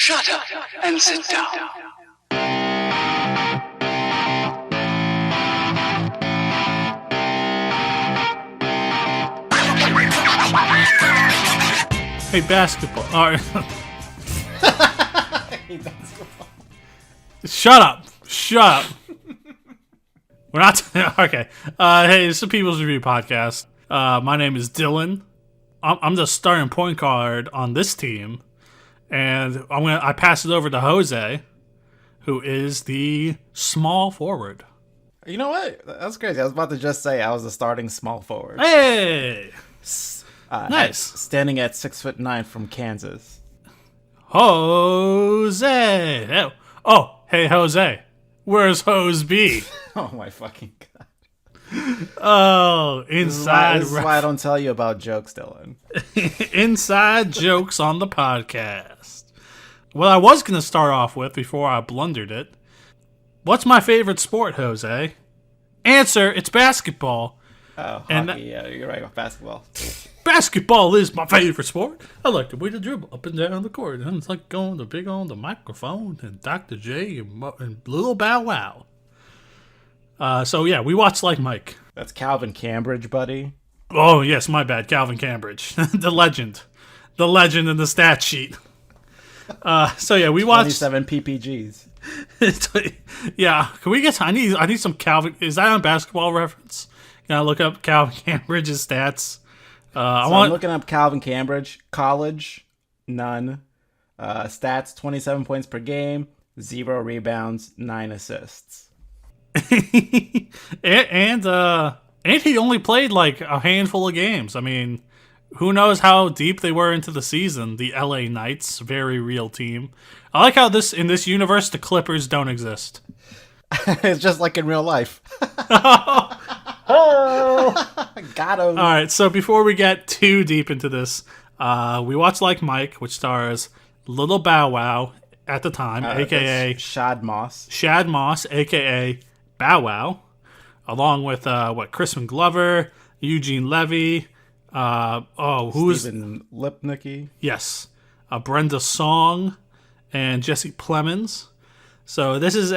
Shut up and sit down. Hey, basketball. All right. Hey, basketball. Shut up. We're not. Okay. Hey, it's the People's Review Podcast. My name is Dylan. I'm the starting point guard on this team, and I pass it over to Jose, who is the small forward. You know what? That's crazy. I was about to just say I was the starting small forward. Hey, nice. Standing at 6'9" from Kansas. Jose. Oh, hey, Jose. Where's Hose B? Oh my fucking god. Oh, inside. This is why I don't tell you about jokes, Dylan. Inside jokes on the podcast. What I was going to start off with before I blundered it. What's my favorite sport, Jose? Answer, it's basketball. Oh, hockey. Yeah, you're right about basketball. Basketball is my favorite sport. I like the way to dribble up and down the court. And it's like going to big on the microphone and Dr. J and Lil Bow Wow. So, yeah, we watched Like Mike. That's Calvin Cambridge, buddy. Oh, yes, my bad. Calvin Cambridge. The legend. The legend in the stat sheet. So, yeah, we watched 27 PPGs. Yeah, can we get? I need some Calvin. Is that on Basketball Reference? Can I look up Calvin Cambridge's stats? I'm looking up Calvin Cambridge. College, none. Stats: 27 points per game, 0 rebounds, 9 assists. and he only played like a handful of games. I mean, who knows how deep they were into the season? The LA Knights, very real team. I like how in this universe the Clippers don't exist. It's just like in real life. Got him. All right, so before we get too deep into this, we watched Like Mike, which stars Lil Bow Wow at the time, a.k.a. Shad Moss, a.k.a. Bow Wow, along with Crispin Glover, Eugene Levy, Stephen Lipnicki. Yes, Brenda Song, and Jesse Plemons. So this is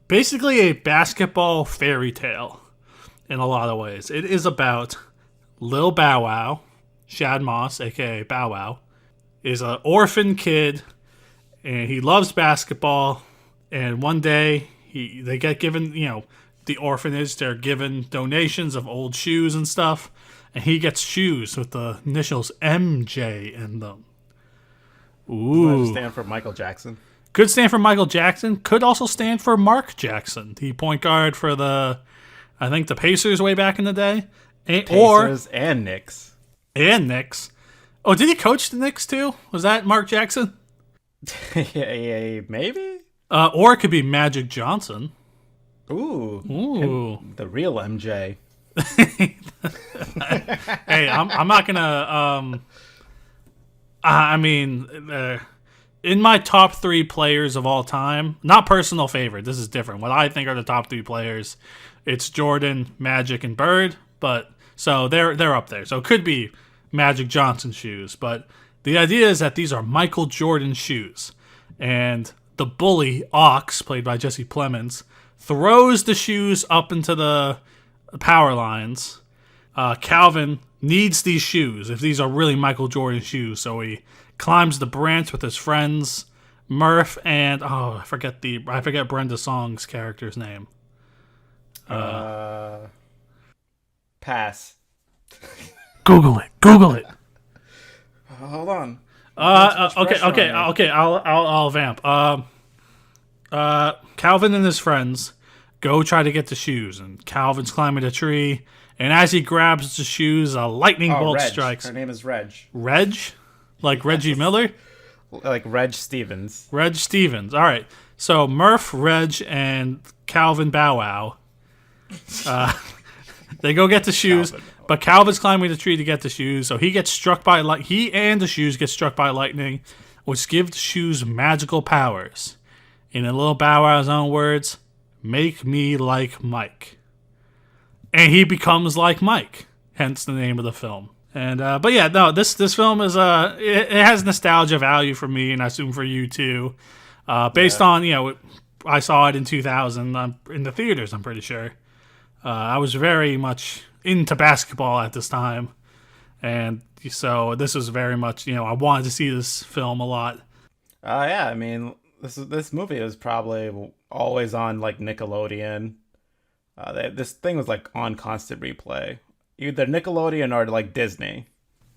basically a basketball fairy tale in a lot of ways. It is about Lil Bow Wow, Shad Moss, a.k.a. Bow Wow, is an orphan kid, and he loves basketball, and one day they get given, the orphanage, they're given donations of old shoes and stuff, and he gets shoes with the initials MJ in them. Ooh. Does it stand for Michael Jackson? Could stand for Michael Jackson. Could also stand for Mark Jackson, the point guard for the Pacers way back in the day. Pacers and Knicks. And Knicks. Oh, did he coach the Knicks too? Was that Mark Jackson? Yeah, maybe? Or it could be Magic Johnson. Ooh. The real MJ. Hey, I'm not gonna. In my top 3 players of all time, not personal favorite, this is different. What I think are the top 3 players, it's Jordan, Magic, and Bird. But so they're up there. So it could be Magic Johnson shoes. But the idea is that these are Michael Jordan shoes, and the bully Ox, played by Jesse Plemons, throws the shoes up into the power lines. Calvin needs these shoes if these are really Michael Jordan shoes, so he climbs the branch with his friends Murph and I forget Brenda Song's character's name. Pass. Google it. Hold on. Okay. I'll vamp. Calvin and his friends go try to get the shoes, and Calvin's climbing a tree, and as he grabs the shoes, a lightning bolt Reg. strikes. Her name is Reg. Reg? Like Reggie Miller? Like Reg Stevens. Reg Stevens. All right. So Murph, Reg, and Calvin Bow Wow, they go get the shoes, but Calvin's climbing the tree to get the shoes, so he gets struck by he and the shoes get struck by lightning, which give the shoes magical powers. In a Lil Bow Wow's own words, make me like Mike. And he becomes like Mike, hence the name of the film. And but yeah, no, this film is it has nostalgia value for me, and I assume for you too. Based on I saw it in 2000 in the theaters. I'm pretty sure. I was very much into basketball at this time, and so this was very much I wanted to see this film a lot. Yeah, I mean this movie was probably always on like Nickelodeon. This thing was like on constant replay, either Nickelodeon or like Disney.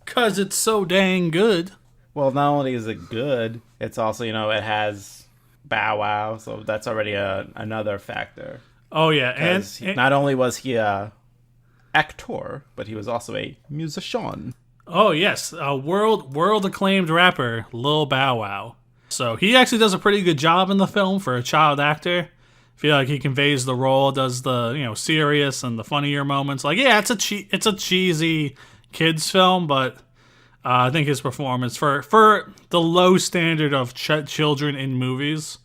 'Cause it's so dang good. Well, not only is it good, it's also it has Bow Wow, so that's already another factor. Oh yeah, and not only was he a actor, but he was also a musician. Oh yes, a world acclaimed rapper, Lil Bow Wow. So he actually does a pretty good job in the film for a child actor. I feel like he conveys the role, does the serious and the funnier moments. Like it's a cheesy kids film, but I think his performance for the low standard of children in movies,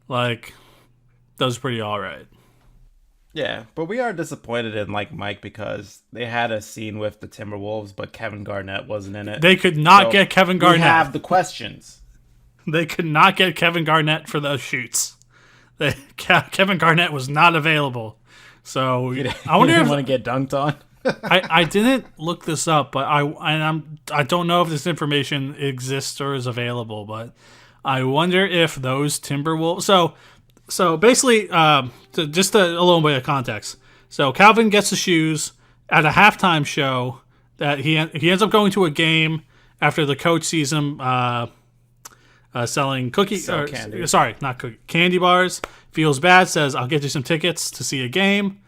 like, does pretty all right. Yeah, but we are disappointed in like Mike because they had a scene with the Timberwolves, but Kevin Garnett wasn't in it. They could not get Kevin Garnett. We have the questions. They could not get Kevin Garnett for those shoots. Kevin Garnett was not available. So I wonder if want to get dunked on. I didn't look this up, but I don't know if this information exists or is available. But I wonder if those Timberwolves. So basically, just a little bit of context. So Calvin gets the shoes at a halftime show that he ends up going to a game after the coach sees him selling candy. Sorry, not cookie, candy bars. Feels bad, says, "I'll get you some tickets to see a game."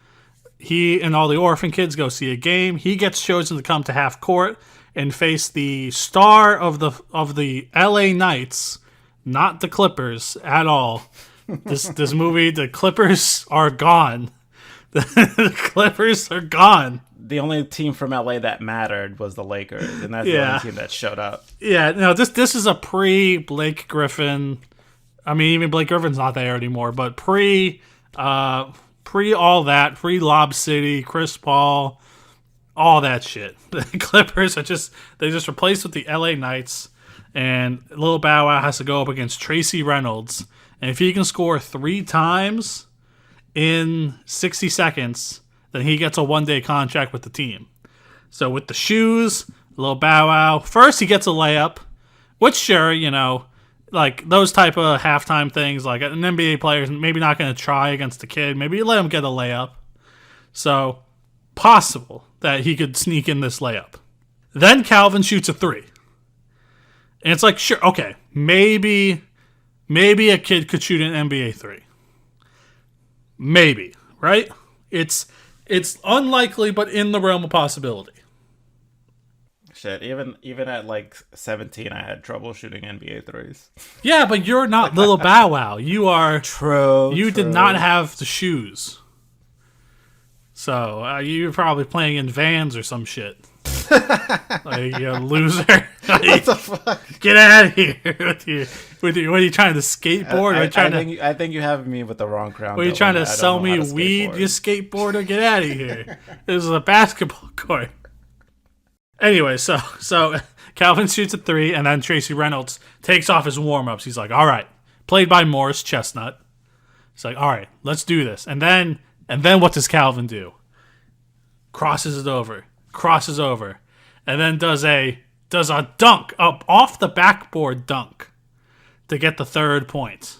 He and all the orphan kids go see a game. He gets chosen to come to half court and face the star of the LA Knights, not the Clippers at all. This movie, the Clippers are gone. The Clippers are gone. The only team from LA that mattered was the Lakers, and that's the only team that showed up. Yeah, no, this is a pre-Blake Griffin. I mean, even Blake Griffin's not there anymore, but pre all that, pre-Lob City, Chris Paul, all that shit. The Clippers they just replaced with the LA Knights, and Lil Bow Wow has to go up against Tracy Reynolds, and if he can score 3 times in 60 seconds, then he gets a 1-day contract with the team. So with the shoes, Lil Bow Wow, first he gets a layup, which sure, like those type of halftime things, like an NBA player is maybe not going to try against a kid. Maybe you let him get a layup. So possible that he could sneak in this layup. Then Calvin shoots a 3. And it's like, sure, okay, maybe a kid could shoot an NBA 3. Maybe, right? It's unlikely, but in the realm of possibility. Shit, even at like 17, I had trouble shooting NBA threes. Yeah, but you're not Lil Bow Wow. You are true. You did not have the shoes, so you're probably playing in Vans or some shit. Like, you loser! What the fuck? Get out of here with you. What are you trying to skateboard? I think you have me with the wrong crowd. Are you trying to sell me weed, you skateboarder? Get out of here! This is a basketball court. Anyway, so Calvin shoots a 3, and then Tracy Reynolds takes off his warm-ups. He's like, all right, played by Morris Chestnut. He's like, all right, let's do this. And then what does Calvin do? Crosses it over, and then does a dunk, up off the backboard dunk to get the 3rd point.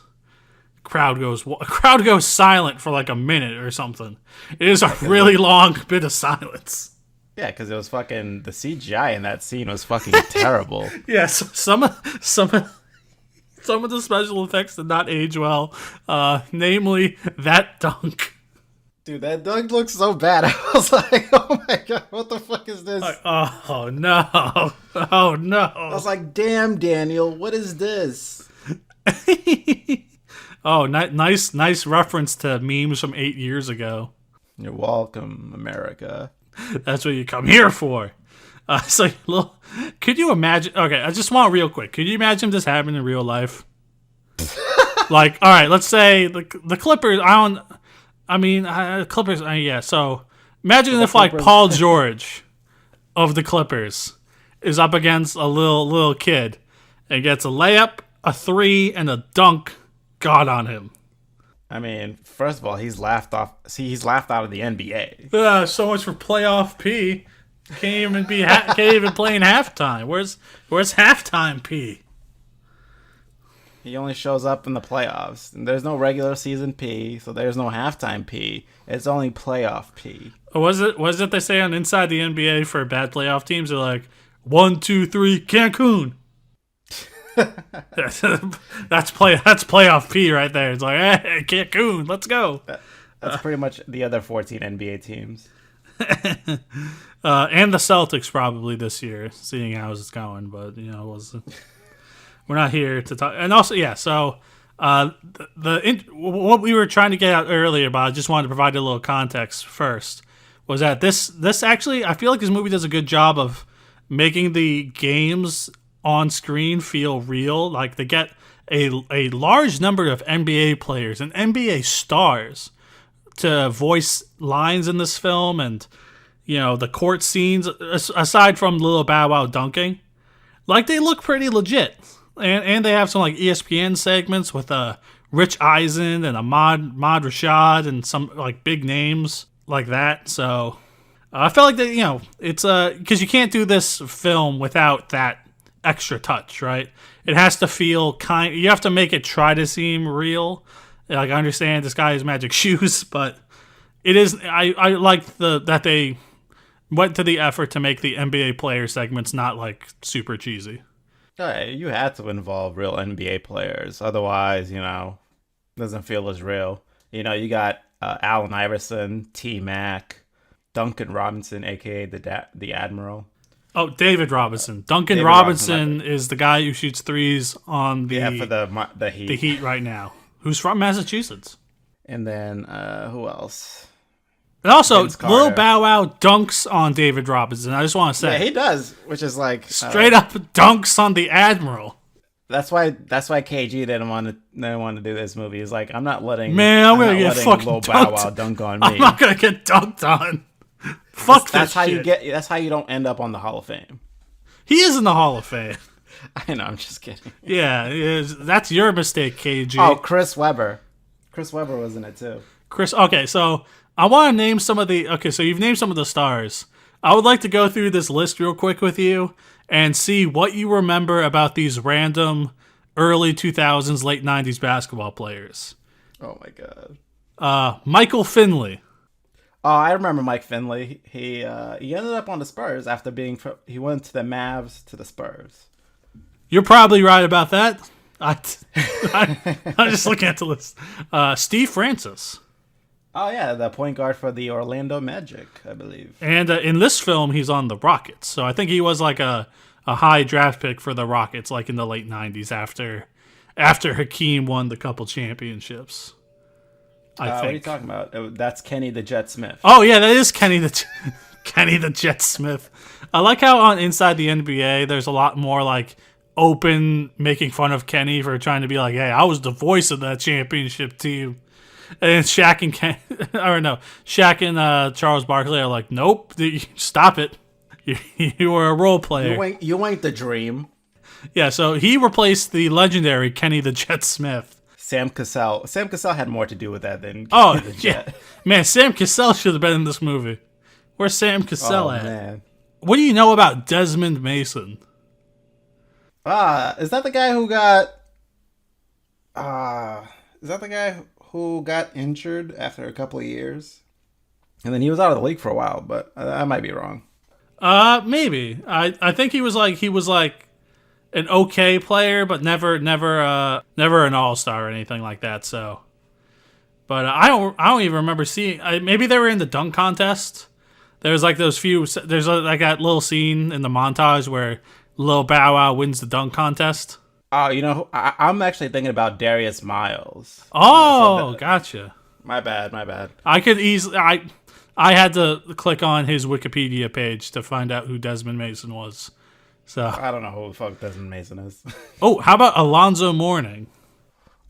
Crowd goes silent for like a minute or something. It is a really long bit of silence. Yeah, because it was fucking the CGI in that scene was fucking terrible. Yeah, so some of the special effects did not age well. Namely that dunk. Dude, that dunk looks so bad. I was like, oh my god, what the fuck is this? Like, oh no, oh no. I was like, damn, Daniel, what is this? Oh, nice reference to memes from 8 years ago. You're welcome, America. That's what you come here for. So, could you imagine? Okay, I just want real quick. Could you imagine this happening in real life? Like, all right, let's say the Clippers. Clippers. Yeah. So imagine if like Paul George of the Clippers is up against a little kid and gets a layup, a three, and a dunk got on him. I mean, first of all, he's laughed off. See, he's laughed out of the NBA. So much for playoff P. Can't even play in halftime. Where's halftime P? He only shows up in the playoffs. And there's no regular season P, so there's no halftime P. It's only playoff P. Was it they say on Inside the NBA for bad playoff teams? They're like 1, 2, 3, Cancun. that's playoff P right there. It's like, hey, Cancun, let's go. That's pretty much the other 14 NBA teams. And the Celtics probably this year, seeing how it's going. But we're not here to talk. And also, yeah. So what we were trying to get out earlier, but I just wanted to provide a little context first, was that this actually, I feel like this movie does a good job of making the games on screen feel real. Like they get a large number of NBA players and NBA stars to voice lines in this film, and the court scenes, aside from Lil Bow Wow dunking, like they look pretty legit. And they have some like ESPN segments with Rich Eisen and Ahmad Rashad and some like big names like that. So I felt like that, it's because you can't do this film without that extra touch, right? It has to feel you have to make it try to seem real. Like I understand this guy has magic shoes, but it is. I like that they went to the effort to make the NBA player segments not like super cheesy. You had to involve real NBA players, otherwise, it doesn't feel as real. You got Allen Iverson, T Mac, Duncan Robinson, aka the Admiral. Oh, David Robinson. Duncan Robinson is the guy who shoots threes on for the Heat. The Heat right now, who's from Massachusetts. And then who else? And also, Lil Bow Wow dunks on David Robinson. I just want to say, yeah, he does, which is like straight up dunks on the Admiral. That's why KG didn't want to do this movie. He's like, I'm gonna get fucking Lil Bow Wow dunk on me. I'm not gonna get dunked on. Fuck that's how shit. That's how you don't end up on the Hall of Fame. He is in the Hall of Fame. I know. I'm just kidding. Yeah, that's your mistake, KG. Oh, Chris Webber. Chris Webber was in it too. Okay, so I want to name some of the. Okay, so you've named some of the stars. I would like to go through this list real quick with you and see what you remember about these random early 2000s, late 90s basketball players. Oh my god. Michael Finley. Oh, I remember Mike Finley. He ended up on the Spurs after he went to the Mavs to the Spurs. You're probably right about that. I'm just looking at the list. Steve Francis. Oh yeah, the point guard for the Orlando Magic, I believe. And in this film, he's on the Rockets. So I think he was like a high draft pick for the Rockets, like in the late 90s after Hakeem won the couple championships. I think. What are you talking about? That's Kenny the Jet Smith. Oh yeah, that is Kenny the Jet Smith. I like how on Inside the NBA, there's a lot more like open making fun of Kenny for trying to be like, hey, I was the voice of that championship team. And Shaq and Charles Barkley are like, nope, stop it. You were a role player. You ain't the dream. Yeah, so he replaced the legendary Kenny the Jet Smith. Sam Cassell. Sam Cassell had more to do with that than Kenny the Jet. Yeah. Man, Sam Cassell should have been in this movie. Where's Sam Cassell at? Man. What do you know about Desmond Mason? Is that the guy who got... Is that the guy who got injured after a couple of years? And then he was out of the league for a while, but I might be wrong. Maybe. I think he was like an okay player, but never an all-star or anything like that. So, but I don't even remember seeing. Maybe they were in the dunk contest. There's like those few. There's like that little scene in the montage where Lil Bow Wow wins the dunk contest. Oh, I'm actually thinking about Darius Miles. Oh, gotcha. My bad. I could easily. I had to click on his Wikipedia page to find out who Desmond Mason was. So I don't know who the fuck Desmond Mason is. Oh, how about Alonzo Mourning?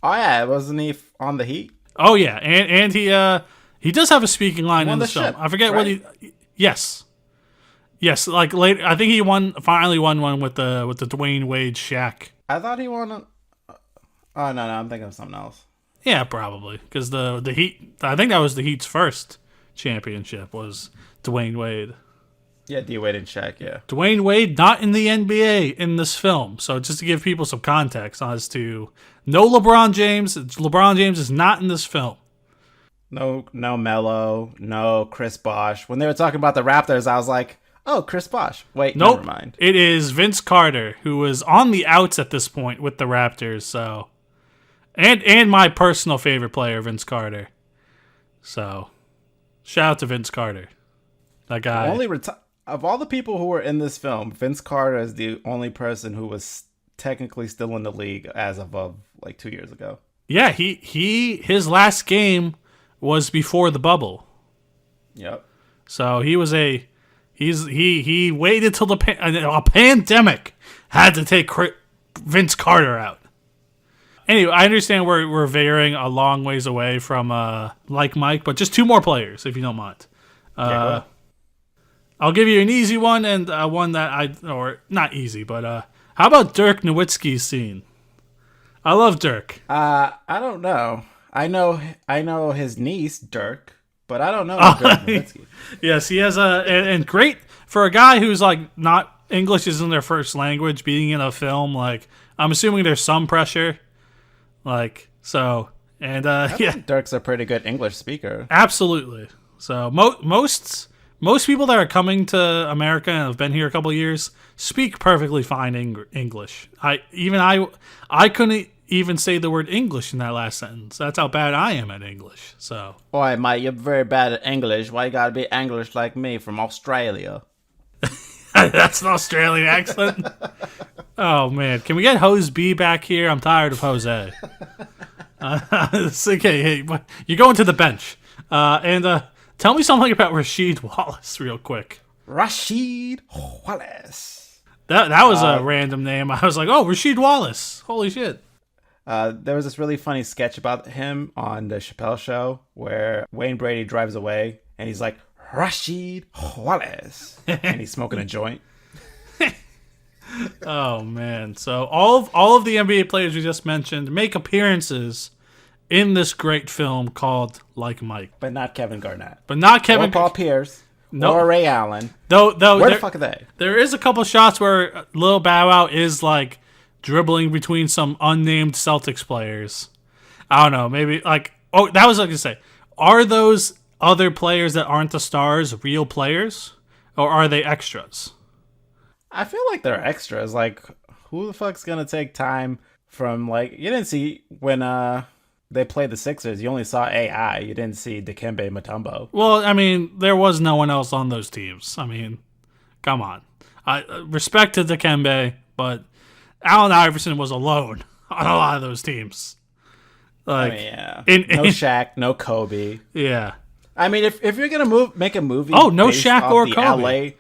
Oh yeah, wasn't he on the Heat? Oh yeah, and he does have a speaking line in the film. ship, I forget right? what he. Yes. Yes, like later. I think he finally won one with the Dwayne Wade Shaq. I thought he won. Oh no, I'm thinking of something else. Yeah, probably because the Heat. I think that was the Heat's first championship was Dwayne Wade. Yeah, D Wade and Shaq. Yeah, Dwayne Wade not in the NBA in this film. So just to give people some context as to no LeBron James. LeBron James is not in this film. No Melo, no Chris Bosh. When they were talking about the Raptors, I was like, oh, Chris Bosh. Wait, nope. Never mind. It is Vince Carter, who was on the outs at this point with the Raptors. So, and my personal favorite player, Vince Carter. So, shout out to Vince Carter. That guy. Of all the people who were in this film, Vince Carter is the only person who was technically still in the league as of like 2 years ago. Yeah, his last game was before the bubble. Yep. So he waited till a pandemic had to take Vince Carter out. Anyway, I understand we're veering a long ways away from Like Mike, but just two more players, if you don't mind. Yeah, I'll give you an easy one and one that or not easy, but how about Dirk Nowitzki's scene? I love Dirk. I don't know. I know his niece Dirk, but I don't know Dirk Nowitzki. Yes, he has and great for a guy who's like not English isn't their first language. Being in a film, like I'm assuming there's some pressure, like so. And yeah, Dirk's a pretty good English speaker. Absolutely. So most people that are coming to America and have been here a couple of years speak perfectly fine English. I couldn't even say the word English in that last sentence. That's how bad I am at English. So, boy, mate, you're very bad at English. Why you gotta be English like me from Australia? That's an Australian accent. Oh man, can we get Hose B back here? I'm tired of Jose. It's okay, hey, you're going to the bench. And tell me something about Rasheed Wallace, real quick. Rasheed Wallace. That was a random name. I was like, oh, Rasheed Wallace. Holy shit. There was this really funny sketch about him on the Chappelle Show where Wayne Brady drives away and he's like, Rasheed Wallace. And he's smoking a joint. Oh, man. So all of the NBA players we just mentioned make appearances in this great film called Like Mike. But not Kevin Garnett. Or Paul Pierce. Nope. Or Ray Allen. Though where the fuck are they? There is a couple shots where Lil Bow Wow is like dribbling between some unnamed Celtics players. I don't know, maybe like that was what I was gonna say. Are those other players that aren't the stars real players? Or are they extras? I feel like they're extras. Like, who the fuck's gonna take time from like you didn't see when they played the Sixers, you only saw AI. You didn't see Dikembe Mutombo. Well, I mean, there was no one else on those teams. I mean, come on. I respect to Dikembe, but Allen Iverson was alone on a lot of those teams. Like, I mean, yeah. No Shaq, no Kobe. Yeah. I mean, if you're gonna make a movie, no Shaq or Kobe,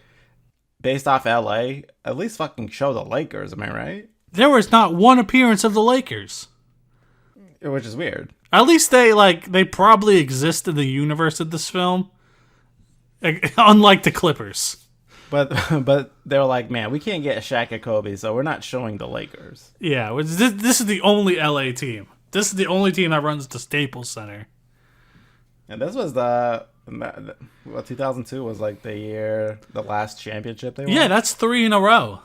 based off LA, at least fucking show the Lakers. Am I right? There was not one appearance of the Lakers, which is weird. At least they probably exist in the universe of this film, unlike the Clippers. But they're like, man, we can't get Shaq and Kobe, so we're not showing the Lakers. Yeah, this is the only LA team. This is the only team that runs the Staples Center. And this was 2002 was like the last championship they won. Yeah, that's 3 in a row.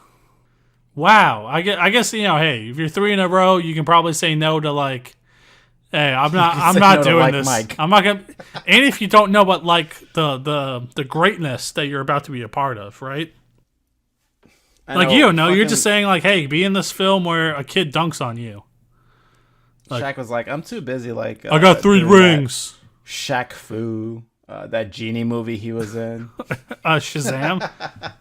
Wow, I guess hey, if you're 3 in a row, you can probably say no to like, hey, I'm not doing this. Mike. I'm not gonna. And if you don't know what like the greatness that you're about to be a part of, right? Like you don't know, you're just saying like, hey, be in this film where a kid dunks on you. Like, Shaq was like, I'm too busy. Like, I got 3 rings. Shaq Fu, that Genie movie he was in. Shazam?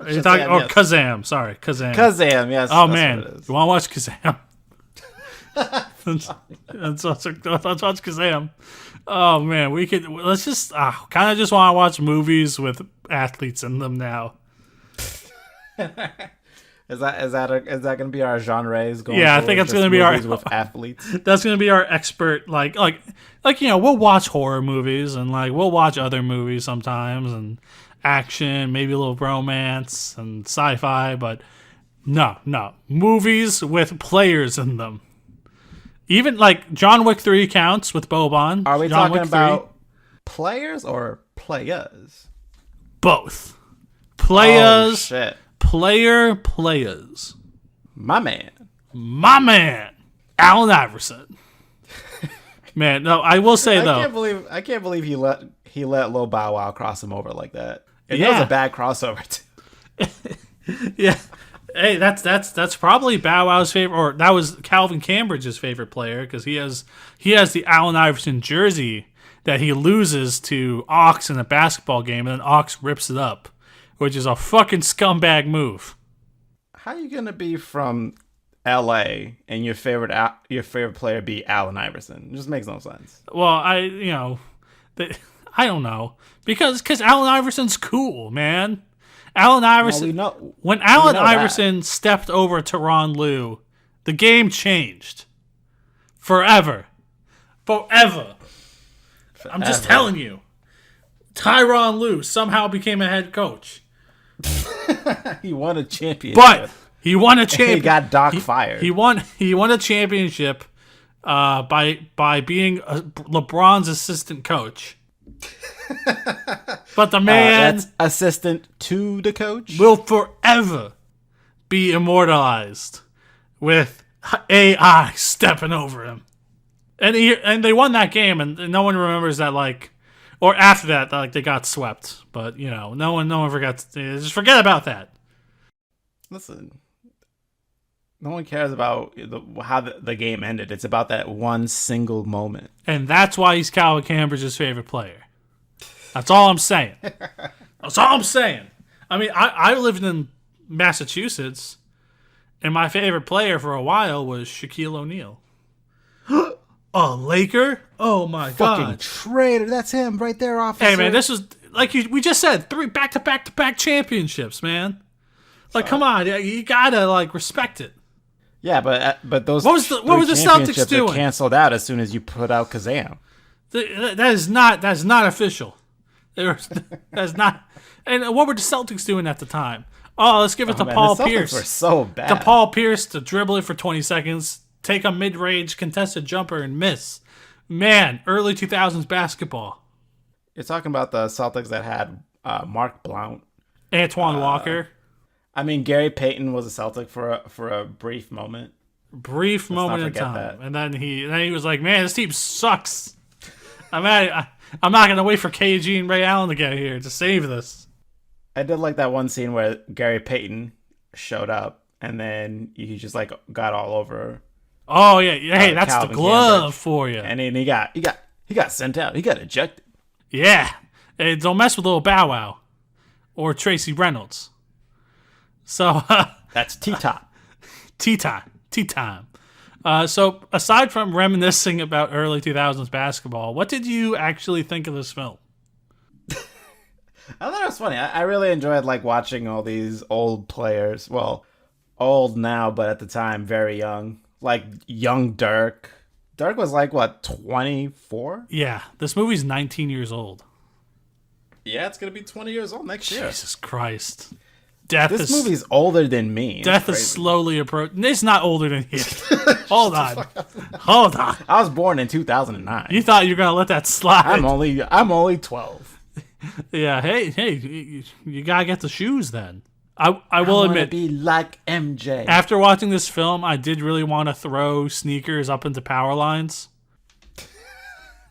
Are you talking? Yes. Kazam. Sorry, Kazam. Kazam, yes. Oh, man. You want to watch Kazam? let's watch Kazam. Oh, man. Let's just kind of just want to watch movies with athletes in them now. Is that going to be our genres going? Yeah, I think it's going to be our with athletes. That's going to be our expert we'll watch horror movies and like we'll watch other movies sometimes and action, maybe a little romance and sci-fi, but no. Movies with players in them. Even like John Wick 3 counts with Boban. Are we John talking Wick about players or players? Both. Players. Oh, shit. Players. My man. Allen Iverson. Man, no, I will say though. I can't believe he let Lil Bow Wow cross him over like that. And that was a bad crossover too. Yeah. Hey, that's probably Bow Wow's favorite, or that was Calvin Cambridge's favorite player, because he has the Allen Iverson jersey that he loses to Ox in a basketball game, and then Ox rips it up, which is a fucking scumbag move. How you gonna be from L.A. and your favorite player be Allen Iverson? It just makes no sense. Well, I don't know, because Allen Iverson's cool, man. Allen Iverson. When Allen Iverson stepped over Tyronn Lue, the game changed. Forever. I'm just telling you. Tyronn Lue somehow became a head coach. He won a championship. But he won a championship. He got Doc fired. He won a championship by being LeBron's assistant coach. But the man that's assistant to the coach will forever be immortalized with AI stepping over him. And they won that game, and no one remembers that, like, or after that, like, they got swept. But no one forgets. Just forget about that. Listen, no one cares about how the game ended. It's about that one single moment, and that's why he's Calvin Cambridge's favorite player. That's all I'm saying. I mean, I lived in Massachusetts, and my favorite player for a while was Shaquille O'Neal. A Laker? Oh my fucking god! Traitor! That's him right there, officer. Hey man, this was like we just said, 3 back-to-back championships, man. Like, come on, you gotta like respect it. Yeah, but those what were the Celtics doing? Are canceled out as soon as you put out Kazam. That's not official. That's not. And what were the Celtics doing at the time? Oh, let's give it to Paul Pierce. The Celtics were so bad. To Paul Pierce to dribble it for 20 seconds, take a mid-range contested jumper and miss. Man, early 2000s basketball. You're talking about the Celtics that had Mark Blount, Antoine Walker. I mean, Gary Payton was a Celtic for a brief moment. Brief moment in time, that. And then he was like, "Man, this team sucks. I'm not gonna wait for KG and Ray Allen to get here to save this." I did like that one scene where Gary Payton showed up, and then he just like got all over. Oh yeah, hey, that's Calvin the glove Cambridge. for you. And then he got sent out. He got ejected. Yeah, hey, don't mess with Lil Bow Wow or Tracy Reynolds. So that's T-Top. Tea-time. So aside from reminiscing about early 2000s basketball, what did you actually think of this film? I thought it was funny. I really enjoyed like watching all these old players. Well, old now, but at the time very young. Like young Dirk. Dirk was like what, 24? Yeah, this movie's 19 years old. Yeah, it's gonna be 20 years old next year. Jesus Christ. This movie's older than me. Death is slowly approaching. It's not older than you. Hold on. I was born in 2009. You thought you were gonna let that slide? I'm only 12. Yeah. Hey, you gotta get the shoes then. I will admit, be like MJ. After watching this film, I did really want to throw sneakers up into power lines.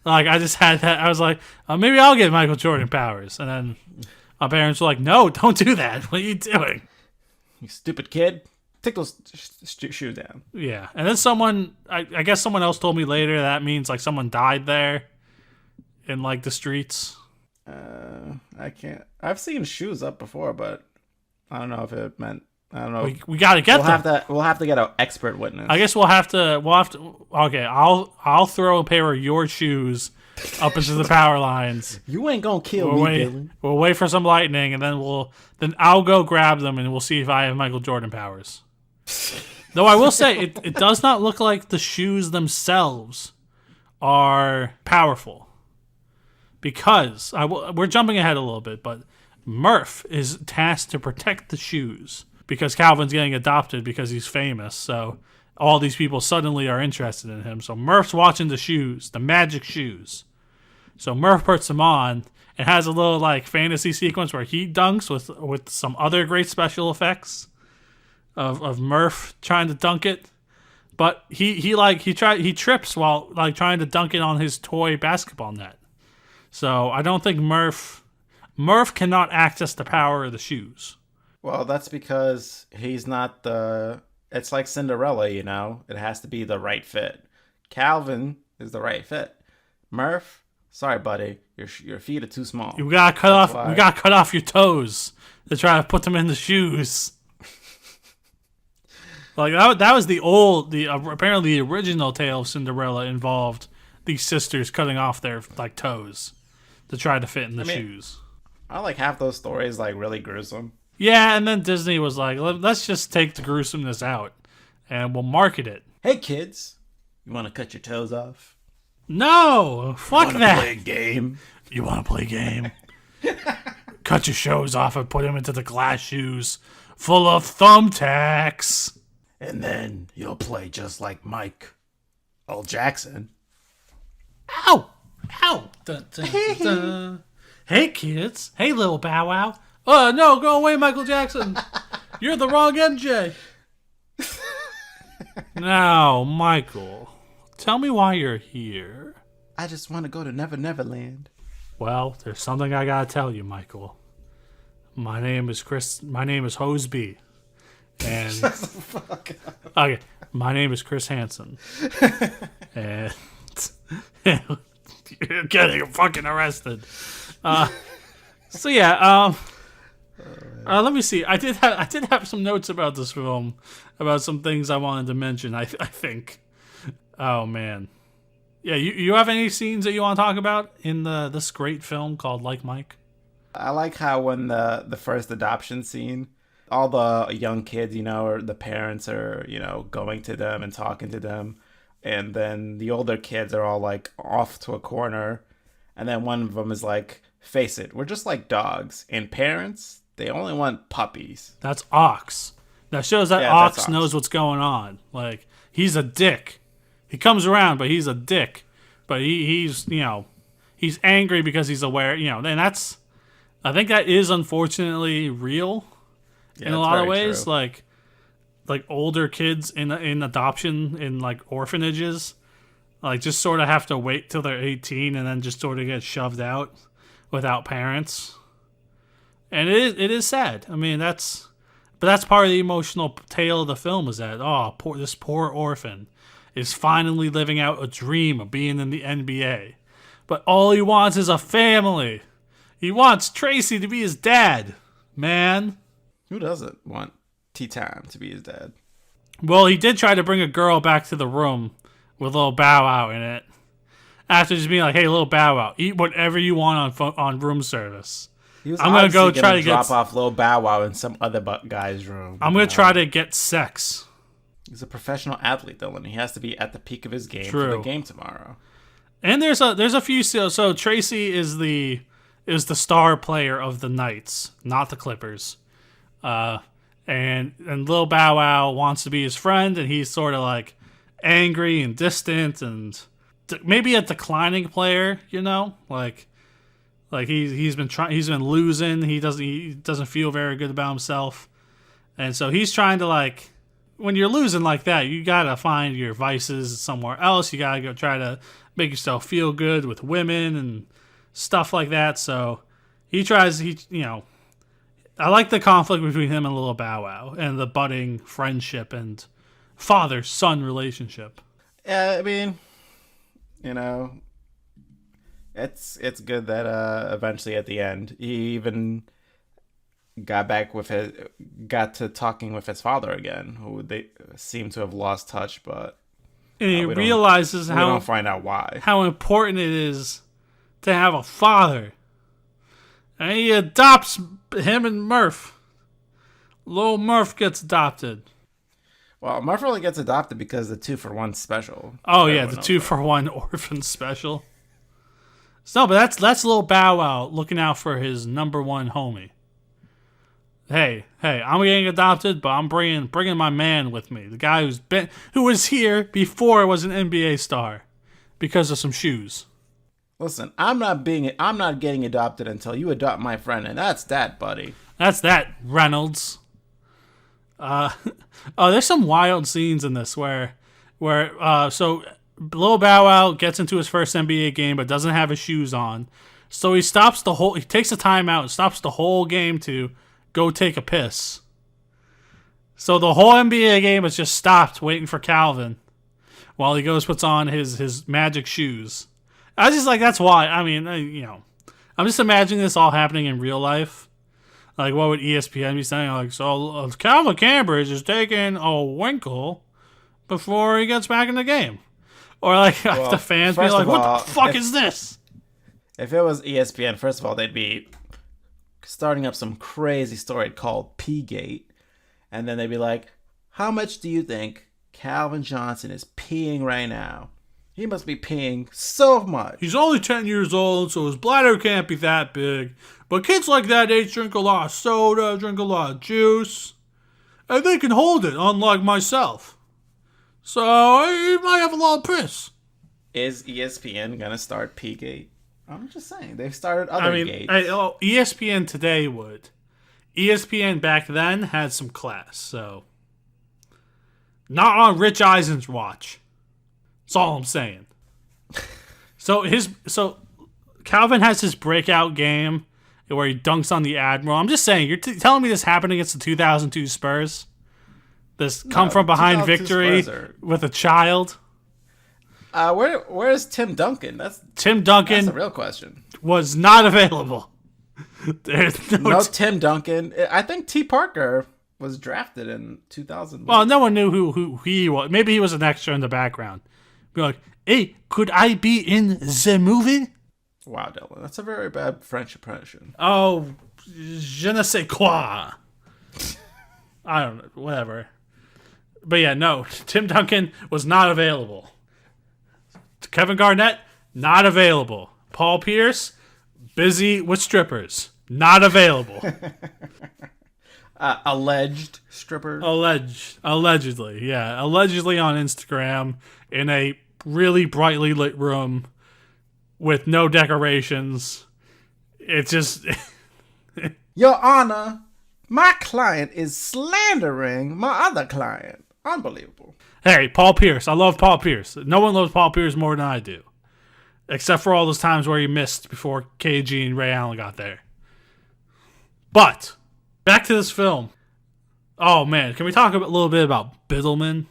Like I just had that. I was like, maybe I'll get Michael Jordan powers, and then my parents were like, "No, don't do that. What are you doing? You stupid kid. Take those shoes down." Yeah. And then someone, I guess someone else told me later that means like someone died there in like the streets. I can't. I've seen shoes up before, but I don't know if it meant. I don't know. We got to get them. We'll have to get an expert witness. I guess we'll have to. Okay, I'll throw a pair of your shoes up into the power lines. You ain't gonna kill me, Dylan. We'll wait for some lightning, and then I'll go grab them, and we'll see if I have Michael Jordan powers. Though I will say, it does not look like the shoes themselves are powerful, because we're jumping ahead a little bit, but Murph is tasked to protect the shoes because Calvin's getting adopted because he's famous. So all these people suddenly are interested in him. So Murph's watching the shoes, the magic shoes. So Murph puts them on and has a little like fantasy sequence where he dunks with some other great special effects of Murph trying to dunk it. But he trips while like trying to dunk it on his toy basketball net. So I don't think Murph cannot access the power of the shoes. Well, that's because he's not the... It's like Cinderella, you know? It has to be the right fit. Calvin is the right fit. Murph, sorry, buddy. Your feet are too small. We gotta cut off your toes to try to put them in the shoes. Like that was apparently the original tale of Cinderella involved these sisters cutting off their like toes to try to fit in the shoes. I like half those stories like really gruesome. Yeah, and then Disney was like, let's just take the gruesomeness out and we'll market it. Hey kids, you want to cut your toes off? No, fuck that. Play a game? You want to play a game? Cut your shoes off and put them into the glass shoes full of thumbtacks. And then you'll play just like Mike L. Jackson. Ow! Ow! Dun, dun, dun, dun. Hey, kids. Hey, Lil Bow Wow. Oh, no, go away, Michael Jackson. You're the wrong MJ. Now, Michael, tell me why you're here. I just want to go to Never Never Land. Well, there's something I gotta tell you, Michael. My name is Hoseby. And okay, my name is Chris Hansen, and you're getting fucking arrested. So yeah, let me see. I did have some notes about this film, about some things I wanted to mention. I think. Oh man, yeah. You have any scenes that you want to talk about in this great film called Like Mike? I like how when the first adoption scene, all the young kids, you know, or the parents are, you know, going to them and talking to them. And then the older kids are all like off to a corner. And then one of them is like, face it, we're just like dogs. And parents, they only want puppies. That's Ox. That shows that Ox knows what's going on. Like, he's a dick. He comes around, but he's a dick. But he's, you know, he's angry because he's aware, you know, and I think that is unfortunately real. Yeah, in a lot of ways, true. like older kids in adoption in like orphanages, like just sort of have to wait till they're 18 and then just sort of get shoved out without parents. And it is sad. I mean, that's part of the emotional tale of the film is that this poor orphan is finally living out a dream of being in the NBA, but all he wants is a family. He wants Tracy to be his dad, man. Who doesn't want T-Time to be his dad? Well, he did try to bring a girl back to the room with Lil Bow Wow in it. After just being like, hey, Lil Bow Wow, eat whatever you want on room service. I'm going to go try to drop off Lil Bow Wow in some other guy's room. I'm going to try to get sex. He's a professional athlete, though, and he has to be at the peak of his game for the game tomorrow. And there's a few... So Tracy is the star player of the Knights, not the Clippers. And Lil Bow Wow wants to be his friend, and he's sort of like angry and distant and maybe a declining player, you know, like he's been losing. He doesn't feel very good about himself, and so he's trying to like, when you're losing like that, you gotta find your vices somewhere else. You gotta go try to make yourself feel good with women and stuff like that. So I like the conflict between him and Lil Bow Wow and the budding friendship and father-son relationship. Yeah, I mean, you know, it's good that eventually at the end he even got to talking with his father again, who they seem to have lost touch, but and he realizes we don't find out why. How important it is to have a father. And he adopts him and Murph. Lil Murph gets adopted. Well, Murph only gets adopted because the 2-for-1 special. Oh, yeah, the 2-for-1 orphan special. No, but that's Lil Bow Wow looking out for his number one homie. Hey, I'm getting adopted, but I'm bringing my man with me. The guy who was here before I was an NBA star, because of some shoes. Listen, I'm not getting adopted until you adopt my friend, and that's that, buddy. That's that, Reynolds. There's some wild scenes in this where so Lil Bow Wow gets into his first NBA game but doesn't have his shoes on. So he takes a timeout and stops the whole game to go take a piss. So the whole NBA game is just stopped waiting for Calvin while he puts on his magic shoes. I was just like, that's why. I mean, I'm just imagining this all happening in real life. Like, what would ESPN be saying? Like, so Calvin Cambridge is taking a winkle before he gets back in the game. Or, like, the fans be like, what the fuck is this? If it was ESPN, first of all, they'd be starting up some crazy story called P-Gate. And then they'd be like, how much do you think Calvin Johnson is peeing right now? He must be peeing so much. He's only 10 years old, so his bladder can't be that big. But kids like that age drink a lot of soda, drink a lot of juice. And they can hold it, unlike myself. So he might have a lot of piss. Is ESPN going to start P-Gate? I'm just saying. They've started other gates. ESPN today would. ESPN back then had some class, so. Not on Rich Eisen's watch. That's all I'm saying. So Calvin has his breakout game where he dunks on the Admiral. I'm just saying, you're telling me this happened against the 2002 Spurs? This come from behind victory with a child? Where's Tim Duncan? Tim Duncan. That's a real question. Was not available. There's no Tim Duncan. I think T. Parker was drafted in 2000. Well, no one knew who he was. Maybe he was an extra in the background. Be like, hey, could I be in the movie? Wow, Dylan, that's a very bad French impression. Oh, je ne sais quoi. I don't know, whatever. But yeah, no, Tim Duncan was not available. Kevin Garnett, not available. Paul Pierce, busy with strippers, not available. Alleged stripper. Allegedly, yeah. Allegedly on Instagram in a really brightly lit room with no decorations. It's just... Your Honor, my client is slandering my other client. Unbelievable. Hey, Paul Pierce. I love Paul Pierce. No one loves Paul Pierce more than I do. Except for all those times where he missed before KG and Ray Allen got there. But... back to this film. Oh man, can we talk a little bit about Biddleman?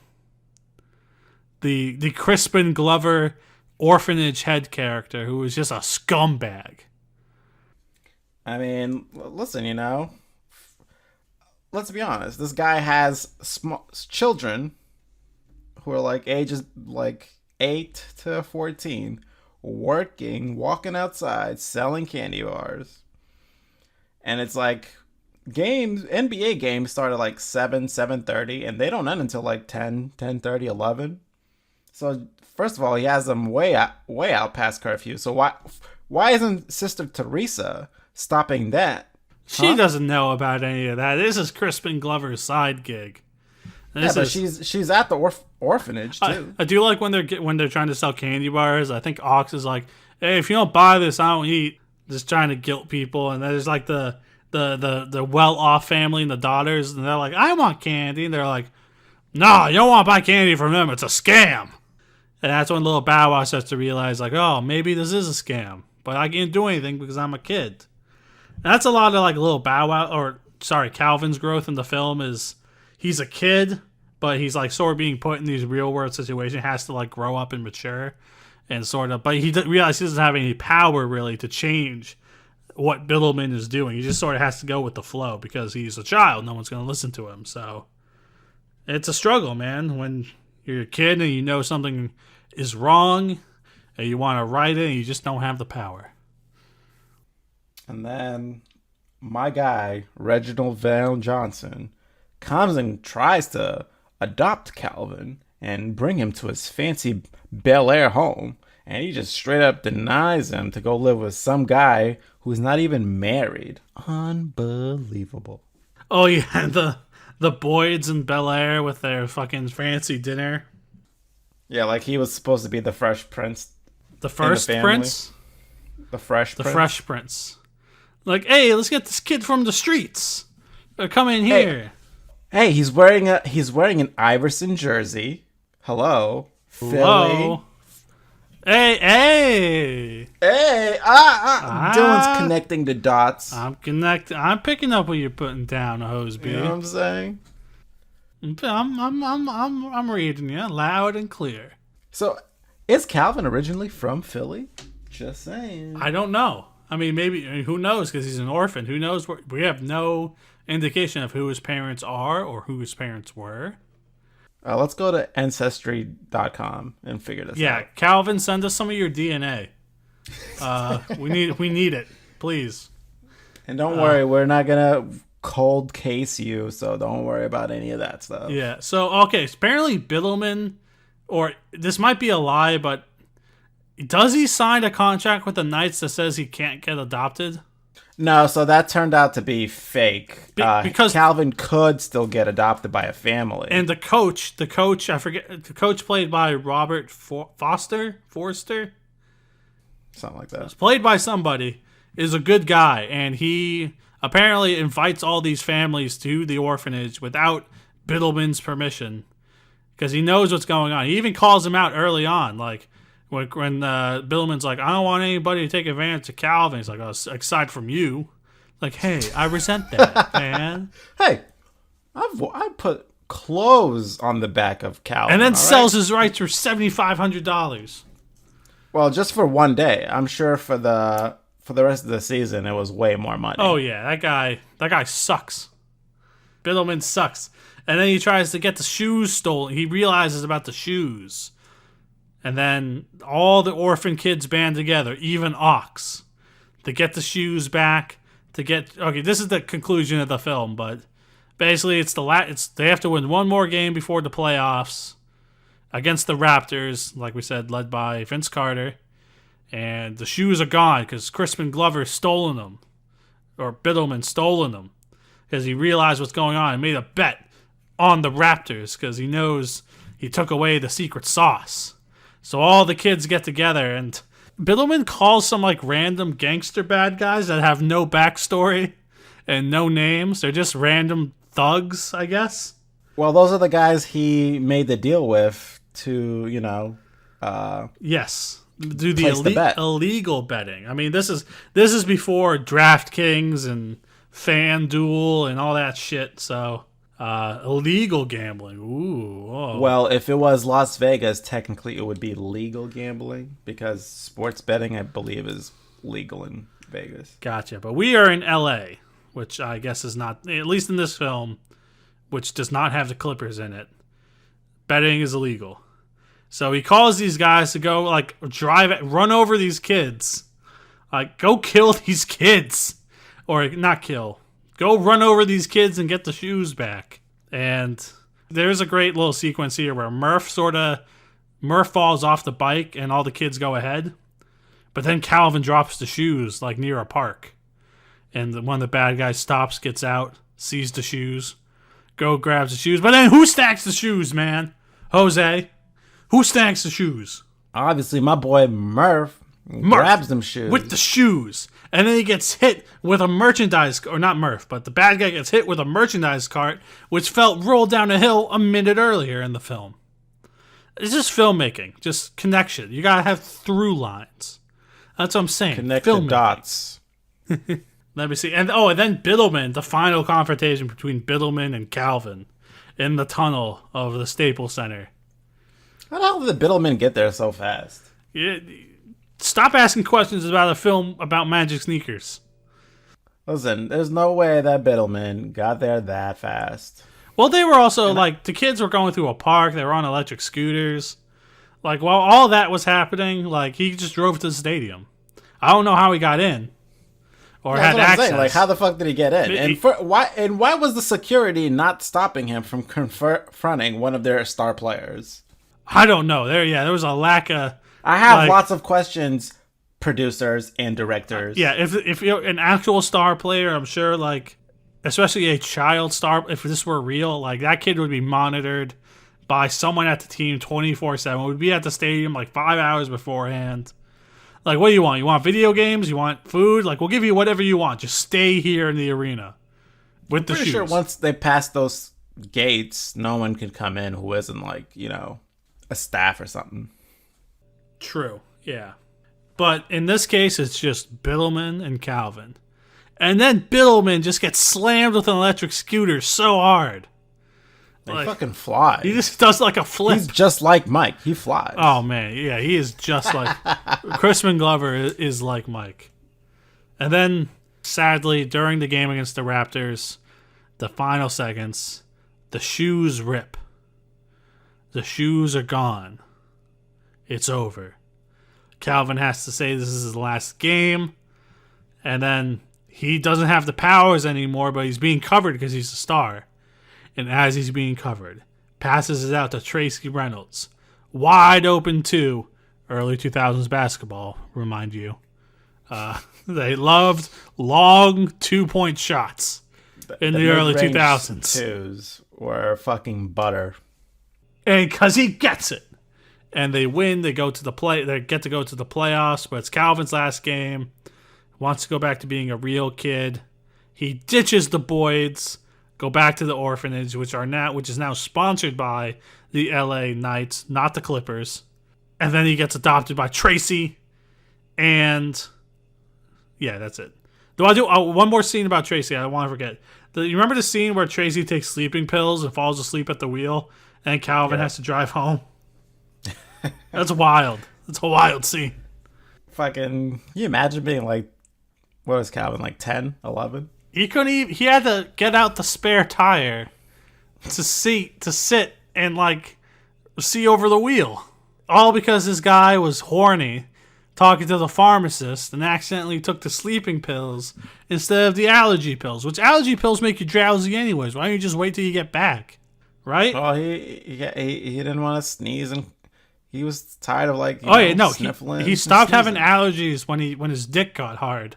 The Crispin Glover orphanage head character who was just a scumbag. I mean, listen, let's be honest. This guy has children who are like ages like 8 to 14, walking outside, selling candy bars. And it's like... NBA games start at like 7:30, and they don't end until like 10:30, 11. So first of all, he has them way out past curfew. So why isn't Sister Teresa stopping that? She doesn't know about any of that. This is Crispin Glover's side gig. But she's at the orphanage too. I do like when they're trying to sell candy bars. I think Ox is like, "Hey, if you don't buy this, I don't eat." Just trying to guilt people, and there's like the well-off family and the daughters, and they're like, I want candy. And they're like, no, you don't want to buy candy from them. It's a scam. And that's when Lil Bow Wow starts to realize, like, oh, maybe this is a scam. But I can't do anything because I'm a kid. And that's a lot of, like, Lil Bow Wow, Calvin's growth in the film is he's a kid, but he's, like, sort of being put in these real-world situations, has to, like, grow up and mature. And sort of, but he realizes he doesn't have any power, really, to change what Biddleman is doing. He just sort of has to go with the flow because he's a child. No one's going to listen to him. So it's a struggle, man. When you're a kid and you know something is wrong and you want to right it and you just don't have the power. And then my guy, Reginald Van Johnson, comes and tries to adopt Calvin and bring him to his fancy Bel Air home. And he just straight up denies him to go live with some guy who's not even married. Unbelievable. Oh yeah, the Boyds in Bel Air with their fucking fancy dinner. Yeah, like he was supposed to be the Fresh Prince. The first prince? The Fresh Prince? The Fresh Prince. Like, hey, let's get this kid from the streets. Come in here. Hey, he's wearing an Iverson jersey. Hello. Philly. Hello. Hey. Dylan's connecting the dots. I'm picking up what you're putting down, Hoseby. You know what I'm saying? I'm reading you loud and clear. So, is Calvin originally from Philly? Just saying. I don't know. I mean, maybe, who knows, because he's an orphan. Who knows? We have no indication of who his parents are or who his parents were. Let's go to Ancestry.com and figure this out. Yeah, Calvin, send us some of your DNA. We need it, please. And don't worry, we're not going to cold case you, so don't worry about any of that stuff. Yeah, so, okay, apparently Biddleman, or this might be a lie, but does he sign a contract with the Knights that says he can't get adopted? No, so that turned out to be fake. Because Calvin could still get adopted by a family. And the coach, I forget, the coach played by Robert Forster? Something like that. It's played by somebody, is a good guy, and he apparently invites all these families to the orphanage without Biddleman's permission, because he knows what's going on. He even calls him out early on, like, when Biddleman's like, I don't want anybody to take advantage of Calvin. He's like, oh, aside from you. Like, hey, I resent that, man. Hey, I put clothes on the back of Calvin. And then sells his rights for $7,500. Well, just for one day. I'm sure for the rest of the season, it was way more money. Oh, yeah, that guy sucks. Biddleman sucks. And then he tries to get the shoes stolen. He realizes about the shoes. And then all the orphan kids band together, even Ox, to get the shoes back. Okay, this is the conclusion of the film, but basically they have to win one more game before the playoffs against the Raptors, like we said, led by Vince Carter. And the shoes are gone because Crispin Glover stolen them, or Biddleman stolen them, because he realized what's going on and made a bet on the Raptors because he knows he took away the secret sauce. So all the kids get together, and Biddleman calls some like random gangster bad guys that have no backstory and no names. They're just random thugs, I guess. Well, those are the guys he made the deal with to, yes, do the illegal betting. I mean, this is before DraftKings and FanDuel and all that shit. So. Illegal gambling. Ooh. Whoa. Well, if it was Las Vegas, technically it would be legal gambling because sports betting, I believe, is legal in Vegas. Gotcha. But we are in LA, which I guess is not, at least in this film, which does not have the Clippers in it. Betting is illegal. So he calls these guys to go, like, run over these kids. Like, go kill these kids. Or not kill. Go run over these kids and get the shoes back. And there's a great little sequence here where Murph falls off the bike and all the kids go ahead. But then Calvin drops the shoes like near a park. And one of the bad guys stops, gets out, sees the shoes, grabs the shoes. But then who stacks the shoes, man? Jose. Who stacks the shoes? Obviously, my boy Murph grabs them shoes. With the shoes. And then he gets hit with a merchandise, or not Murph, but the bad guy gets hit with a merchandise cart, which felt rolled down a hill a minute earlier in the film. It's just filmmaking, just connection. You gotta have through lines. That's what I'm saying. Connect the dots. Let me see. And then Biddleman, the final confrontation between Biddleman and Calvin in the tunnel of the Staples Center. How the hell did the Biddleman get there so fast? Stop asking questions about a film about magic sneakers. Listen, there's no way that Biddleman got there that fast. Well, they were also, the kids were going through a park. They were on electric scooters. Like, while all that was happening, he just drove to the stadium. I don't know how he got in. Or had access. Saying. Like, how the fuck did he get in? Why was the security not stopping him from confronting one of their star players? I don't know. There was a lack of I have Like, lots of questions, producers and directors. yeah, if you're an actual star player, I'm sure, like, especially a child star, if this were real, like, that kid would be monitored by someone at the team 24/7. Would be at the stadium like 5 hours beforehand. Like, what do you want? You want video games? You want food? Like, we'll give you whatever you want. Just stay here in the arena with the shoes. Pretty sure once they pass those gates, no one can come in who isn't like, a staff or something. True, yeah. But in this case, it's just Biddleman and Calvin. And then Biddleman just gets slammed with an electric scooter so hard. He fucking flies. He just does like a flip. He's just like Mike. He flies. Oh, man. Yeah, he is just like... Crispin Glover is like Mike. And then, sadly, during the game against the Raptors, the final seconds, the shoes rip. The shoes are gone. It's over. Calvin has to say this is his last game. And then he doesn't have the powers anymore, but he's being covered because he's a star. And as he's being covered, passes it out to Tracy Reynolds. Wide open to early 2000s basketball, remind you. They loved long 2-point shots in the early 2000s. Twos were fucking butter. And because he gets it. And they win, they get to go to the playoffs, but it's Calvin's last game. Wants to go back to being a real kid. He ditches the Boyds, go back to the orphanage, which is now sponsored by the LA Knights, not the Clippers. And then he gets adopted by Tracy. And yeah, that's it. Do I do one more scene about Tracy? I don't want to forget. You remember the scene where Tracy takes sleeping pills and falls asleep at the wheel, and Calvin has to drive home? That's wild. That's a wild scene. Fucking, can you imagine being like, what was Calvin, like 10, 11? He couldn't even, he had to get out the spare tire to sit and like see over the wheel. All because this guy was horny talking to the pharmacist and accidentally took the sleeping pills instead of the allergy pills, which allergy pills make you drowsy anyways. Why don't you just wait till you get back? Right? Oh, he didn't want to sneeze, and he was tired of sniffling. He stopped having allergies when his dick got hard.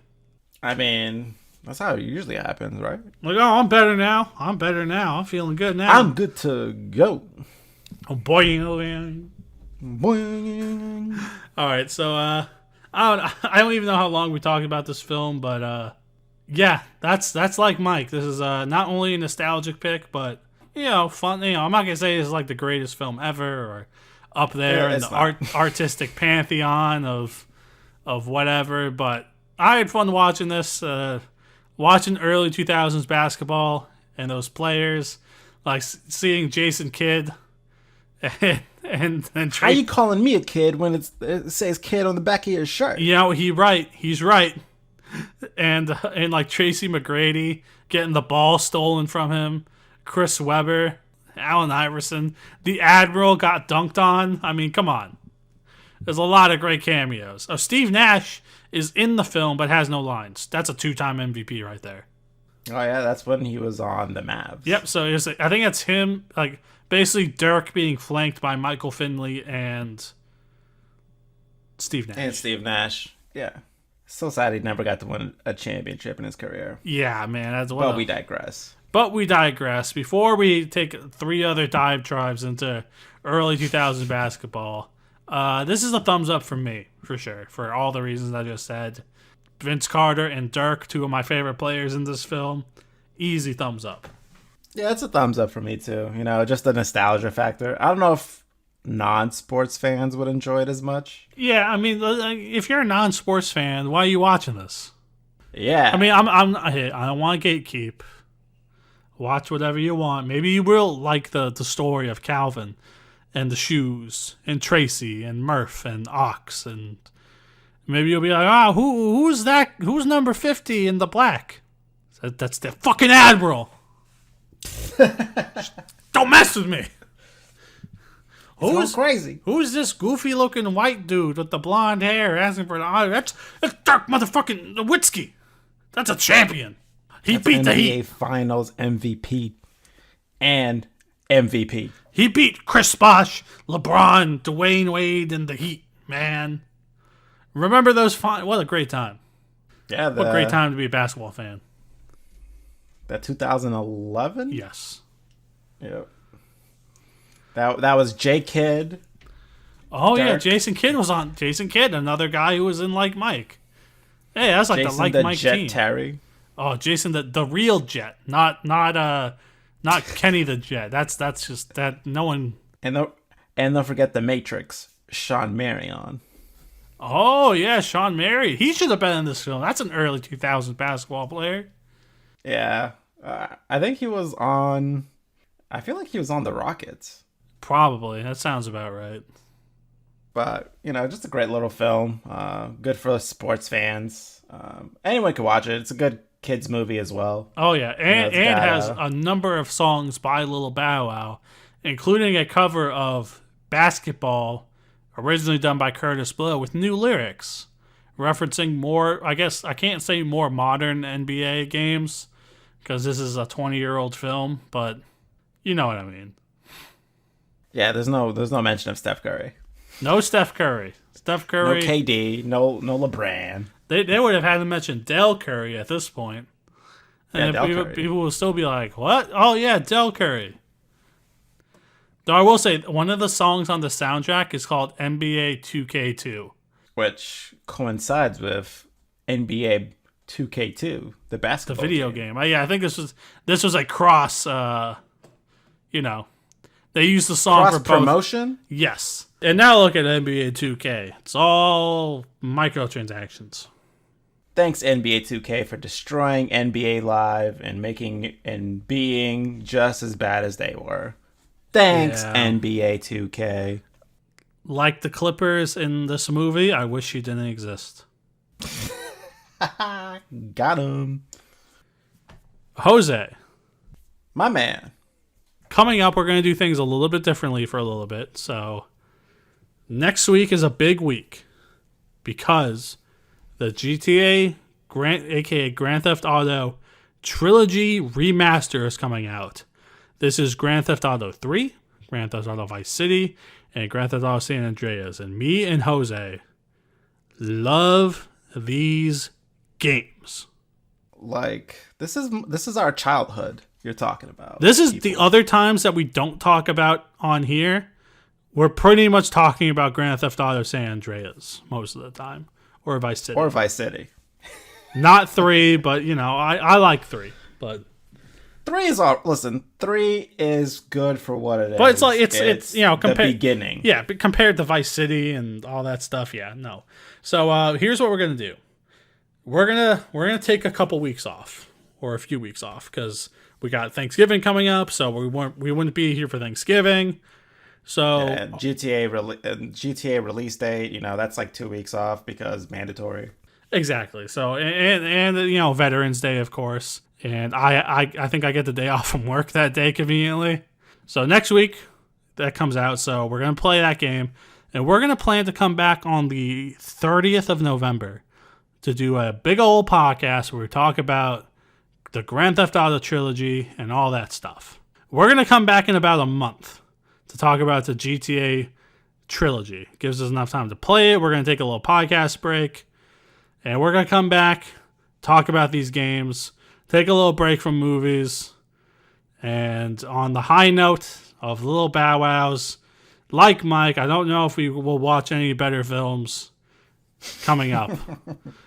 I mean, that's how it usually happens, right? Like, oh, I'm better now. I'm feeling good now. I'm good to go. Oh, boing. Boing. All right, so I don't even know how long we talked about this film, but yeah, that's like Mike. This is not only a nostalgic pick, but fun. I'm not gonna say it's like the greatest film ever or up there in the artistic pantheon of whatever, but I had fun watching this, watching early 2000s basketball and those players, like seeing Jason Kidd and how you calling me a kid when it says kid on the back of your shirt? He's right. And like Tracy McGrady getting the ball stolen from him, Chris Webber, Allen Iverson, the Admiral got dunked on. I mean, come on. There's a lot of great cameos. Oh, Steve Nash is in the film but has no lines. That's a 2-time MVP right there. Oh yeah, that's when he was on the Mavs. Yep. So I think it's him, like basically Dirk being flanked by Michael Finley and Steve Nash. Yeah. So sad he never got to win a championship in his career. Yeah, man. But we digress. Before we take 3 other diatribes into early 2000s basketball, this is a thumbs up from me, for sure, for all the reasons I just said. Vince Carter and Dirk, 2 of my favorite players in this film. Easy thumbs up. Yeah, it's a thumbs up for me, too. Just the nostalgia factor. I don't know if non-sports fans would enjoy it as much. Yeah, I mean, if you're a non-sports fan, why are you watching this? Yeah. I mean, I don't want to gatekeep. Watch whatever you want. Maybe you will like the story of Calvin and the shoes and Tracy and Murph and Ox, and maybe you'll be like, who's that? Who's number 50 in the black? That's the fucking Admiral. Don't mess with me. Who's crazy? Who's this goofy looking white dude with the blonde hair asking for that's Dirk motherfucking Nowitzki. That's a champion. He beat the Heat. NBA Finals MVP and MVP. He beat Chris Bosh, LeBron, Dwayne Wade, and the Heat. Man. Remember those what a great time. Yeah, What a great time to be a basketball fan. That 2011? Yes. Yep. That was J Kidd. Oh, Dirk. yeah, Jason Kidd was on. Jason Kidd, another guy who was in Like Mike. Hey, that's like Jason the Like the Mike Jet team. Terry. Oh, Jason the real Jet, not Kenny the Jet. That's just that no one. And don't forget the Matrix, Sean Marion. Oh yeah, Sean Mary. He should have been in this film. That's an early 2000s basketball player. Yeah, I think he was on. I feel like he was on the Rockets. Probably. That sounds about right. But just a great little film. Good for sports fans. Anyone can watch it. It's a good kids movie as well. Oh yeah, and has a number of songs by Lil Bow Wow, including a cover of Basketball, originally done by Curtis Blow, with new lyrics, referencing more. I guess I can't say more modern NBA games because this is a 20-year-old film, but you know what I mean. Yeah, there's no mention of Steph Curry. No Steph Curry. Steph Curry. No KD. No LeBron. They would have had to mention Del Curry at this point. And people will still be like, what? Oh, yeah, Del Curry. Though I will say, one of the songs on the soundtrack is called NBA 2K2. Which coincides with NBA 2K2, the basketball The video game. Yeah, I think this was a cross, they used the song for both. Cross-promotion? Yes. And now look at NBA 2K. It's all microtransactions. Thanks NBA 2K for destroying NBA Live and being just as bad as they were. Thanks NBA 2K. Like the Clippers in this movie, I wish you didn't exist. Got him. Jose. My man. Coming up, we're going to do things a little bit differently for a little bit. So next week is a big week because the GTA aka Grand Theft Auto Trilogy Remaster is coming out. This is Grand Theft Auto 3, Grand Theft Auto Vice City, and Grand Theft Auto San Andreas. And me and Jose love these games. Like, this is our childhood you're talking about. This is the other times that we don't talk about on here. We're pretty much talking about Grand Theft Auto San Andreas most of the time. Or Vice City. Not 3, but, I like 3. But 3 is good for what it is. But it's the beginning. Yeah, but compared to Vice City and all that stuff, yeah, no. So here's what we're going to do. We're gonna take a couple weeks off, or a few weeks off, because we got Thanksgiving coming up, so we wouldn't be here for Thanksgiving. So GTA release date, that's like 2 weeks off because mandatory. Exactly. So and Veterans Day, of course, and I think I get the day off from work that day conveniently. So next week that comes out, so we're gonna play that game, and we're gonna plan to come back on the 30th of November to do a big old podcast where we talk about the Grand Theft Auto trilogy and all that stuff. We're going to come back in about a month to talk about the GTA trilogy. Gives us enough time to play it. We're going to take a little podcast break. And we're going to come back, talk about these games, take a little break from movies. And on the high note of Lil Bow Wow's, like Mike, I don't know if we will watch any better films coming up.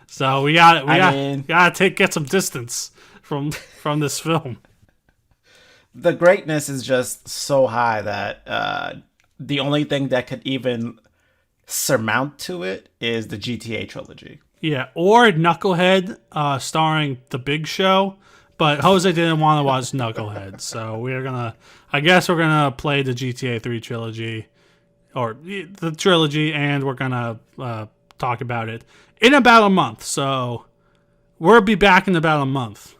So we gotta get some distance from this film. The greatness is just so high that the only thing that could even surmount to it is the GTA trilogy. Yeah, or Knucklehead starring The Big Show, but Jose didn't want to watch Knucklehead, so we're gonna play the GTA 3 trilogy, or the trilogy, and we're gonna talk about it in about a month. So we'll be back in about a month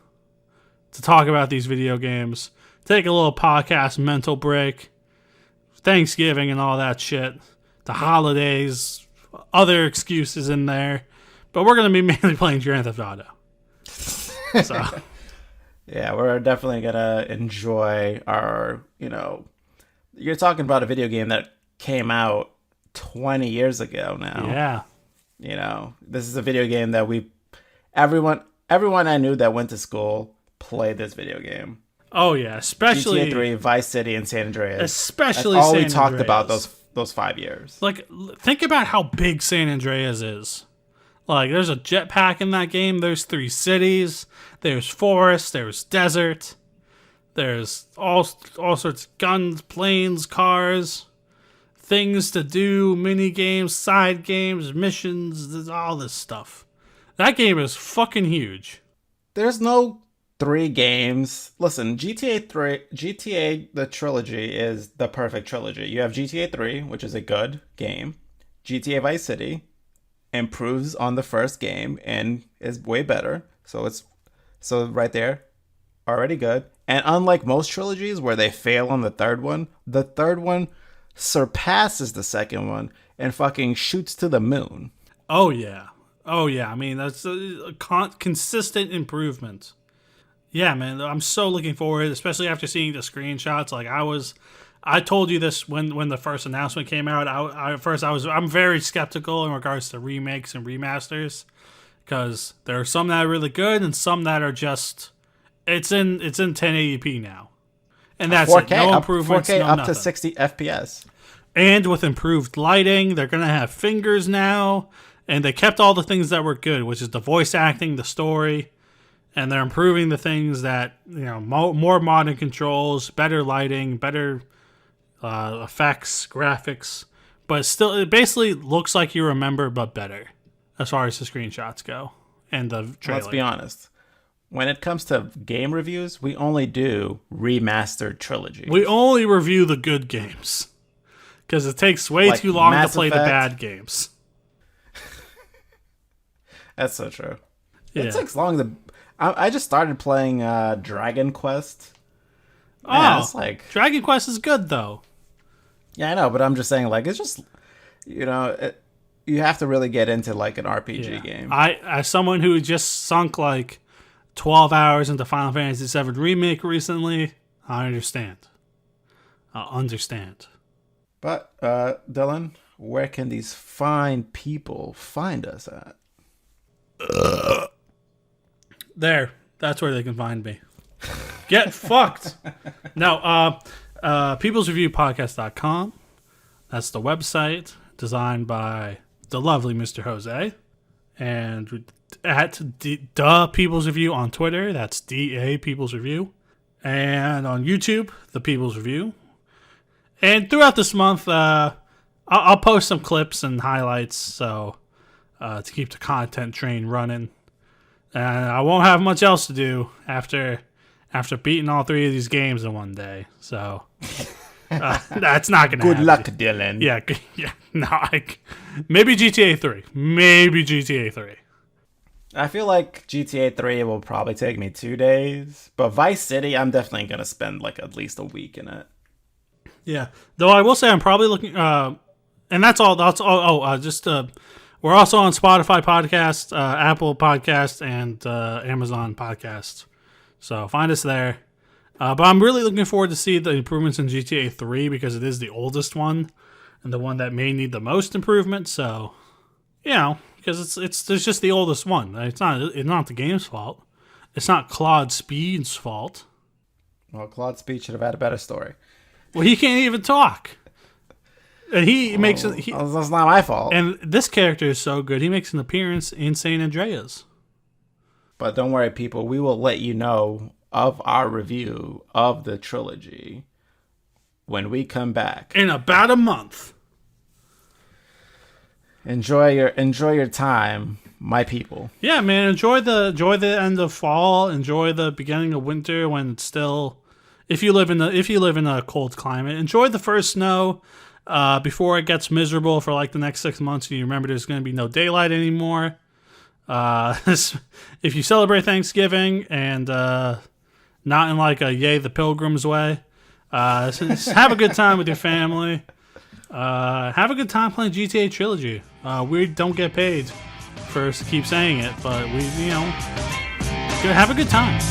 to talk about these video games, take a little podcast mental break, Thanksgiving and all that shit, the holidays, other excuses in there, but we're going to be mainly playing Grand Theft Auto. So yeah, we're definitely going to enjoy our, you're talking about a video game that came out 20 years ago now. Yeah. You know, this is a video game that everyone I knew that went to school played this video game. Oh yeah, especially GTA 3, Vice City, and San Andreas. Especially That's all San we talked Andreas. about those 5 years. Like, think about how big San Andreas is. Like, there's a jetpack in that game. There's 3 cities. There's forest. There's desert. There's all sorts of guns, planes, cars, things to do, mini games, side games, missions. There's all this stuff. That game is fucking huge. There's no 3 games. Listen, GTA the trilogy is the perfect trilogy. You have GTA 3, which is a good game. GTA Vice City improves on the first game and is way better. So right there, already good. And unlike most trilogies where they fail on the third one surpasses the second one and fucking shoots to the moon. Oh yeah. I mean, that's a consistent improvement. Yeah, man, I'm so looking forward, especially after seeing the screenshots. Like, I told you this when the first announcement came out. I'm very skeptical in regards to remakes and remasters, because there are some that are really good and some that are just it's in 1080p now, and that's 4K, it. No improvements, 4K no up nothing. to 60 FPS. And with improved lighting, they're gonna have fingers now, and they kept all the things that were good, which is the voice acting, the story. And they're improving the things that, you know, more modern controls, better lighting, better effects, graphics. But still, it basically looks like you remember, but better, as far as the screenshots go and the trailer. Let's be honest. When it comes to game reviews, we only do remastered trilogies. We only review the good games, because it takes way too long Mass to play the Effect. bad games. That's so true. Yeah. It takes long to... I just started playing Dragon Quest. Oh, it's like... Dragon Quest is good, though. Yeah, I know, but I'm just saying, like, it's just... You know, you have to really get into, like, an RPG game. As someone who just sunk, like, 12 hours into Final Fantasy VII Remake recently, I understand. But, Dylan, where can these fine people find us at? There. That's where they can find me. Get fucked. No, peoplesreviewpodcast.com. That's the website, designed by the lovely Mr. Jose. And at the People's Review on Twitter. That's DA People's Review. And on YouTube, The People's Review. And throughout this month, I'll post some clips and highlights, so to keep the content train running. And I won't have much else to do after beating all 3 of these games in one day. So that's not going to happen. Good luck, Dylan. Yeah. No, maybe GTA 3. Maybe GTA 3. I feel like GTA 3 will probably take me 2 days. But Vice City, I'm definitely going to spend like at least a week in it. Yeah. Though I will say I'm probably looking... and that's all. We're also on Spotify Podcast, Apple Podcast, and Amazon Podcast. So find us there. But I'm really looking forward to see the improvements in GTA 3, because it is the oldest one and the one that may need the most improvement. So, you know, because it's just the oldest one. It's not the game's fault. It's not Claude Speed's fault. Well, Claude Speed should have had a better story. Well, he can't even talk. And that's not my fault. And this character is so good. He makes an appearance in San Andreas. But don't worry, people. We will let you know of our review of the trilogy when we come back in about a month. Enjoy your time, my people. Yeah, man. Enjoy the end of fall. Enjoy the beginning of winter when it's still. If you live in a cold climate, enjoy the first snow. Before it gets miserable for like the next 6 months, and you remember there's going to be no daylight anymore. If you celebrate Thanksgiving and not in like a Yay the Pilgrims way, just have a good time with your family. Have a good time playing GTA Trilogy. We don't get paid for us to keep saying it, but have a good time.